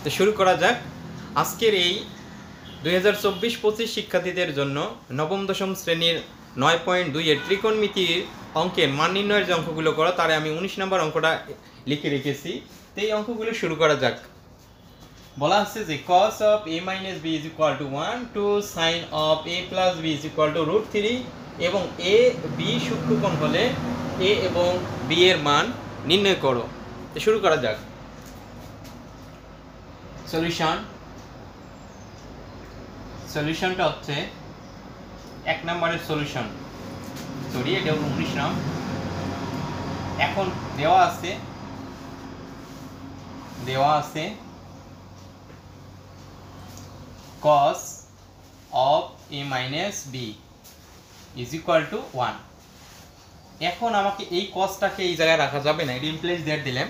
তো শুরু করা যাক আজকের এই 2024-25 শিক্ষার্থীদের জন্য নবম দশম শ্রেণীর 9.2 এর ত্রিকোণমিতির অঙ্কের মান নির্ণয়ের যে অঙ্কগুলো করা তারে আমি 19 নম্বর অঙ্কটা লিখে রেখেছি। তো এই অঙ্কগুলো শুরু করা যাক। বলা আছে যে cos of a minus b is equal to 1 to sin of a plus b is equal to √3 এবং a b সূক্ষ্মকোণ হলে a এবং b এর মান নির্ণয় করো। তো শুরু করা যাক। সলিউশনটা হচ্ছে এক নম্বরের সলিউশন, সরি এটা হলো 19 নাম। এখন দেওয়া আছে cos of a minus b is equal to 1। এখন আমাকে এই cosটাকে এই জায়গায় রাখা যাবে না, এটা ইমপ্লাইজ দ্যাট দিলাম,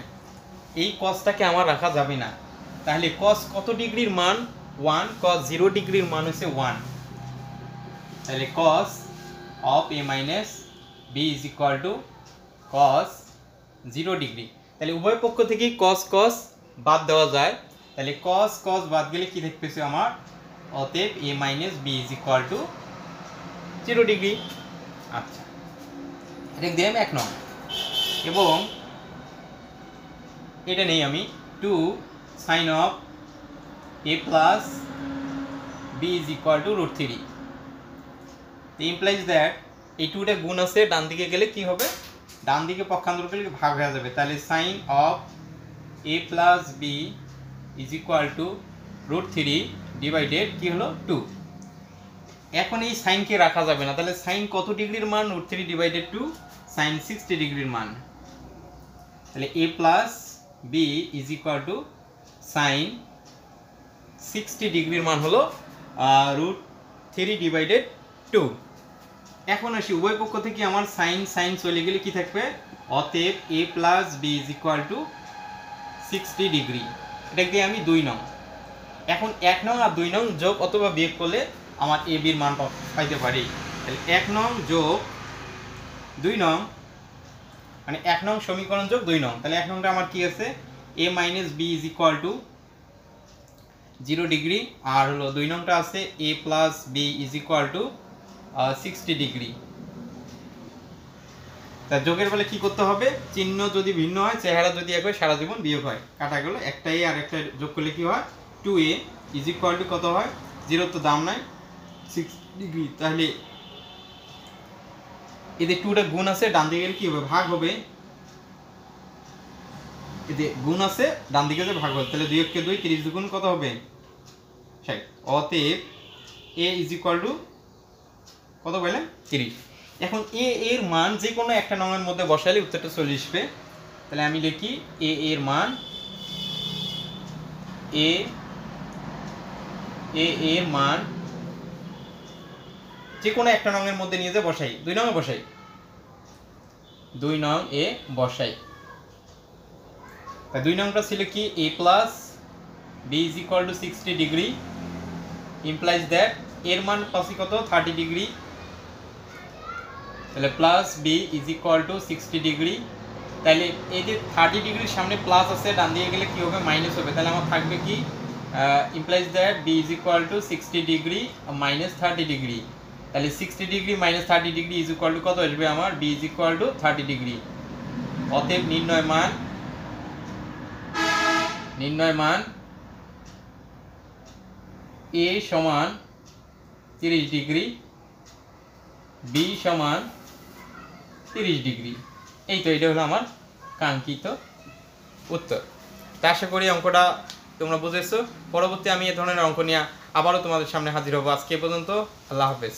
এই cosটাকে আমার রাখা যাবে না। তাহলে cos কত ডিগ্রির মান 1, cos 0 ডিগ্রির মান হচ্ছে 1। তাহলে cos of a minus b is equal to cos 0 degree. তাহলে উভয় পক্ষ থেকে cos বাদ দেওয়া যায়। তাহলে cos বাদ গেলে কি দেখতেছি আমার, অতএব a minus b is equal to 0 degree. আচ্ছা, এটা দিলাম 1 নং। এবং এটা নেই আমি 2 sin of a plus b is equal to √3। It implies that এই 2টা গুণ আছে, ডান দিকে গেলে কি হবে, ডান দিকে পক্ষান্তর করলে ভাগ হয়ে যাবে। তাহলে sin of a plus b is equal to √3 divided কি হলো 2। এখন এই সাইনকে রাখা যাবে না, তাহলে সাইন কত ডিগ্রির মান, √3 ডিভাইডেড 2 সাইন 60 ডিগ্রির মান। তাহলে a plus b is equal to sine 60 ডিগ্রির মান হলো √3 ডিভাইডেড 2। এখন আসি উভয় পক্ষ থেকে আমার সাইন চলে গেলে কি থাকবে, অতএব a plus b is equal to 60 degree. এটা দিয়ে আমি 2 নং। এখন 1 নং আর 2 নং যোগ অথবা বিয়োগ করলে আমার a b এর মান পাইতে পারি। তাহলে 1 নং যোগ 2 নং মানে 1 নং সমীকরণ যোগ 2 নং। তাহলে 1 নংটা আমার কি আছে, a minus b is equal to 0 degree, আর হলো 2 নংটা আছে a plus b is equal to 60 degree. তা যোগের বেলা কি করতে হবে, চিহ্ন যদি ভিন্ন হয়, চেহারা যদি এক হয়, সারা জীবন বিয়োগ হয়। কাটা গেল একটা a আর একটা যোগ করলে কি হয়, 2a is equal to কত হয়, 0 তো দাম নাই 6 ডিগ্রি। তাহলে এদের 2টা গুণ আছে, ডান দিকে কি হবে, ভাগ হবে। এতে গুণ আছে, ডান দিকে যে ভাগ হবে, তাহলে 2 কে 2 30 গুণ কত হবে 60। অতএব a is equal to কত বললেন 30। এখন a এর মান যে কোনো একটা নংয়ের মধ্যে বসালে উত্তরটা চলে আসবে। তাহলে আমি লিখি a এর মান, a এর মান যে কোনো একটা নংয়ের মধ্যে নিয়ে যে বসাই, 2 নংয়ে বসাই, 2 নং এ বসাই। তাই 2 নংটা ছিল কি, a plus b is equal to 60 degree, implies that এর মান পাচ্ছি কত 30 ডিগ্রি। তাহলে plus b is equal to 60 degree. তাহলে এই যে 30 ডিগ্রির সামনে প্লাস আছে, ডান দিকে গেলে কি হবে, মাইনাস হবে। তাহলে আমার থাকবে কি, implies that b is equal to 60 degree minus 30 degree. তাহলে 60 degree minus 30 degree is equal to কত আসবে আমার, b is equal to 30 degree. অতএব নির্ণয় মান a সমান 30 ডিগ্রি, b সমান 30 ডিগ্রি। এই তো, এটা হলো আমার কাঙ্ক্ষিত উত্তর। তা আশা করি অঙ্কটা তোমরা বুঝেছো। পরবর্তী আমি এ ধরনের অঙ্ক নিয়ে আবারও তোমাদের সামনে হাজির হবো। আজকে পর্যন্ত, আল্লাহ হাফেজ।